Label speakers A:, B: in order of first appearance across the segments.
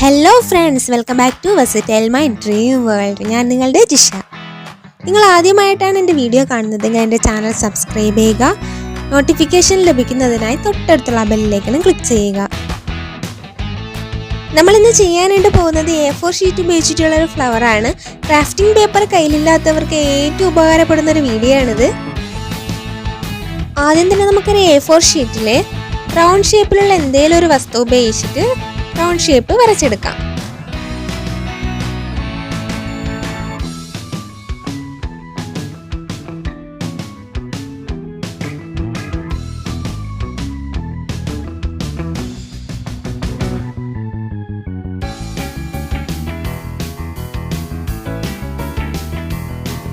A: Hello friends, welcome back to Visit My Dream World. ഞാൻ നിങ്ങളുടെ ജിഷ. നിങ്ങൾ ആദ്യമായിട്ടാണ് എൻ്റെ വീഡിയോ കാണുന്നതെങ്കിൽ എൻ്റെ ചാനൽ സബ്സ്ക്രൈബ് ചെയ്യുക. നോട്ടിഫിക്കേഷൻ ലഭിക്കുന്നതിനായി തൊട്ടടുത്തുള്ള ബെല്ലിലേക്കും ക്ലിക്ക് ചെയ്യുക. നമ്മളിന്ന് ചെയ്യാനായിട്ട് പോകുന്നത് A4 ഷീറ്റ് ഉപയോഗിച്ചിട്ടുള്ള ഒരു ഫ്ലവർ ആണ്. ക്രാഫ്റ്റിംഗ് പേപ്പർ കയ്യിലില്ലാത്തവർക്ക് ഏറ്റവും ഉപകാരപ്പെടുന്ന ഒരു വീഡിയോ ആണിത്. ആദ്യം തന്നെ നമുക്കൊരു A4 ഷീറ്റിൽ റൗണ്ട് ഷേപ്പിലുള്ള എന്തെങ്കിലും ഒരു വസ്തു ഉപയോഗിച്ചിട്ട് റൗണ്ട് ഷേപ്പ് വരച്ചെടുക്കാം.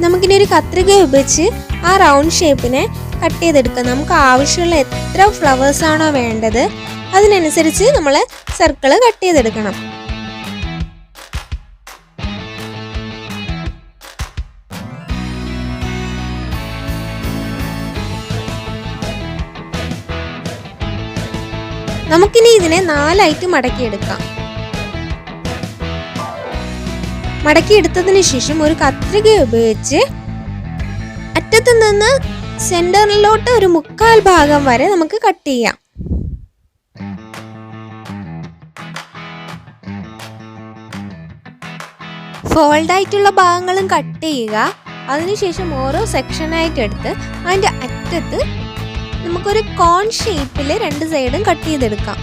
A: നമുക്കിനി ഒരു കത്രിക ഉപയോഗിച്ച് ആ റൗണ്ട് ഷേപ്പിനെ കട്ട് ചെയ്തെടുക്കാം. നമുക്ക് ആവശ്യമുള്ള എത്ര ഫ്ലവേഴ്സ് ആണോ വേണ്ടത് അതിനനുസരിച്ച് നമ്മൾ സർക്കിള് കട്ട് ചെയ്തെടുക്കണം. നമുക്കിനി ഇതിനെ 4 ആയിട്ട് മടക്കിയെടുക്കാം. മടക്കിയെടുത്തതിന് ശേഷം ഒരു കത്രിക ഉപയോഗിച്ച് അറ്റത്ത് നിന്ന് സെന്ററിലോട്ട് ഒരു 1/4 ഭാഗം വരെ നമുക്ക് കട്ട് ചെയ്യാം. ഫോൾഡ് ആയിട്ടുള്ള ഭാഗങ്ങളും കട്ട് ചെയ്യുക. അതിനുശേഷം ഓരോ സെക്ഷനായിട്ട് എടുത്ത് അതിൻ്റെ അറ്റത്ത് നമുക്കൊരു കോൺ ഷേപ്പിൽ 2 സൈഡും കട്ട് ചെയ്തെടുക്കാം.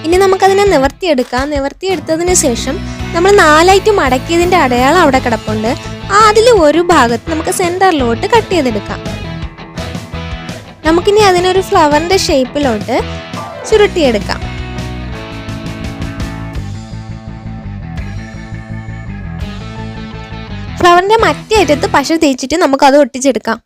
A: ഇനി നമുക്കതിനെ നിവർത്തിയെടുക്കാം. നിവർത്തിയെടുത്തതിന് ശേഷം നമ്മൾ 4 ആയിട്ട് മടക്കിയതിൻ്റെ അടയാളം അവിടെ കിടപ്പുണ്ട്. അതിൽ ഒരു ഭാഗത്ത് നമുക്ക് സെൻറ്ററിലോട്ട് കട്ട് ചെയ്തെടുക്കാം. നമുക്കിനി അതിനൊരു ഫ്ലവറിൻ്റെ ഷേപ്പിലോട്ട് ചുരുട്ടിയെടുക്കാം. ഫ്ലവറിൻ്റെ മറ്റേ അറ്റത്ത് പശ തേച്ചിട്ട് നമുക്കത് ഒട്ടിച്ചെടുക്കാം.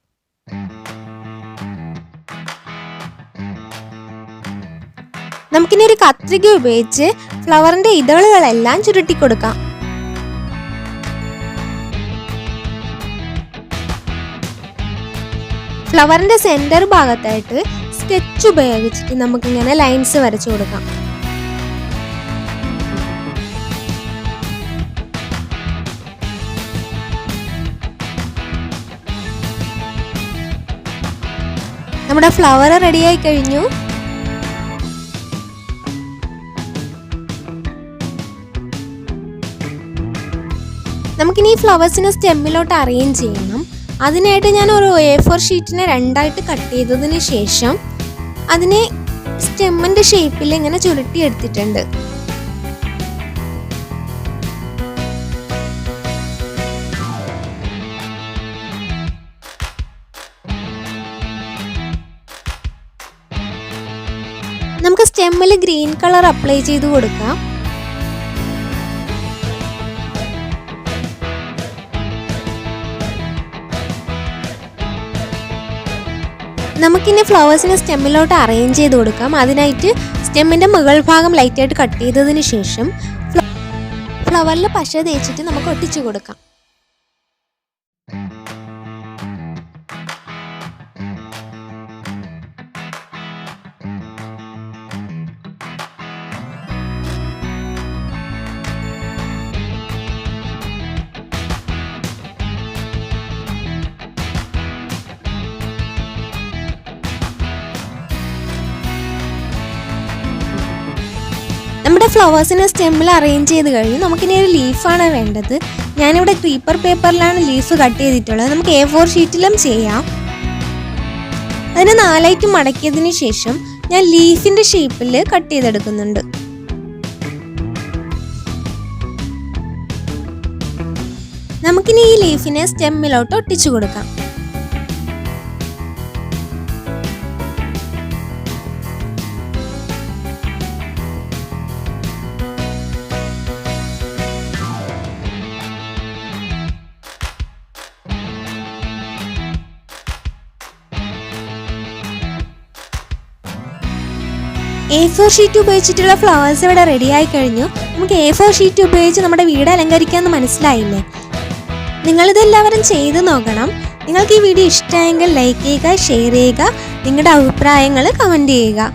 A: നമുക്കിനി ഒരു കത്രിക ഉപയോഗിച്ച് ഫ്ലവറിന്റെ ഇതളുകളെല്ലാം ചുരുട്ടി കൊടുക്കാം. ഫ്ലവറിന്റെ സെന്റർ ഭാഗത്തായിട്ട് സ്കെച്ച് ഉപയോഗിച്ചിട്ട് നമുക്കിങ്ങനെ ലൈൻസ് വരച്ചു കൊടുക്കാം. നമ്മുടെ ഫ്ലവർ റെഡിയായി കഴിഞ്ഞു. നമുക്കിനി ഈ ഫ്ലവേഴ്സിനെ സ്റ്റെമ്മിലോട്ട് അറേഞ്ച് ചെയ്യണം. അതിനായിട്ട് ഞാൻ ഒരു A4 ഷീറ്റിനെ 2 ആയിട്ട് കട്ട് ചെയ്തതിന് ശേഷം അതിനെ സ്റ്റെമ്മിൻ്റെ ഷേപ്പിൽ ഇങ്ങനെ ചുരുട്ടി എടുത്തിട്ടുണ്ട്. നമുക്ക് സ്റ്റെമ്മിൽ ഗ്രീൻ കളർ അപ്ലൈ ചെയ്ത് കൊടുക്കാം. നമുക്കിനി ഫ്ലവേഴ്സിനെ സ്റ്റെമ്മിലോട്ട് അറേഞ്ച് ചെയ്ത് കൊടുക്കാം. അതിനായിട്ട് സ്റ്റെമ്മിൻ്റെ മുകൾ ഭാഗം ലൈറ്റായിട്ട് കട്ട് ചെയ്തതിന് ശേഷം ഫ്ലവറിൽ പശ തേച്ചിട്ട് നമുക്ക് ഒട്ടിച്ചു കൊടുക്കാം. നമ്മുടെ ഫ്ലവേഴ്സിനെ സ്റ്റെമ്മിൽ അറേഞ്ച് ചെയ്ത് കഴിഞ്ഞു. നമുക്കിനി ഒരു ലീഫാണ് വേണ്ടത്. ഞാനിവിടെ ക്രീപ്പർ പേപ്പറിലാണ് ലീഫ് കട്ട് ചെയ്തിട്ടുള്ളത്. നമുക്ക് A4 ഷീറ്റിലും ചെയ്യാം. അതിനെ 4 ആയിട്ട് മടക്കിയതിന് ശേഷം ഞാൻ ലീഫിൻ്റെ ഷേപ്പിൽ കട്ട് ചെയ്തെടുക്കുന്നുണ്ട്. നമുക്കിനി ഈ ലീഫിനെ സ്റ്റെമ്മിലോട്ട് ഒട്ടിച്ചു കൊടുക്കാം. A4 ഷീറ്റ് ഉപയോഗിച്ചിട്ടുള്ള ഫ്ലവേഴ്സ് ഇവിടെ റെഡി ആയി കഴിഞ്ഞു. നമുക്ക് A4 ഷീറ്റ് ഉപയോഗിച്ച് നമ്മുടെ വീട് അലങ്കരിക്കാമെന്ന് മനസ്സിലായില്ലേ? നിങ്ങളിതെല്ലാവരും ചെയ്ത് നോക്കണം. നിങ്ങൾക്ക് ഈ വീഡിയോ ഇഷ്ടമായെങ്കിൽ ലൈക്ക് ചെയ്യുക, ഷെയർ ചെയ്യുക, നിങ്ങളുടെ അഭിപ്രായങ്ങൾ കമൻറ്റ് ചെയ്യുക.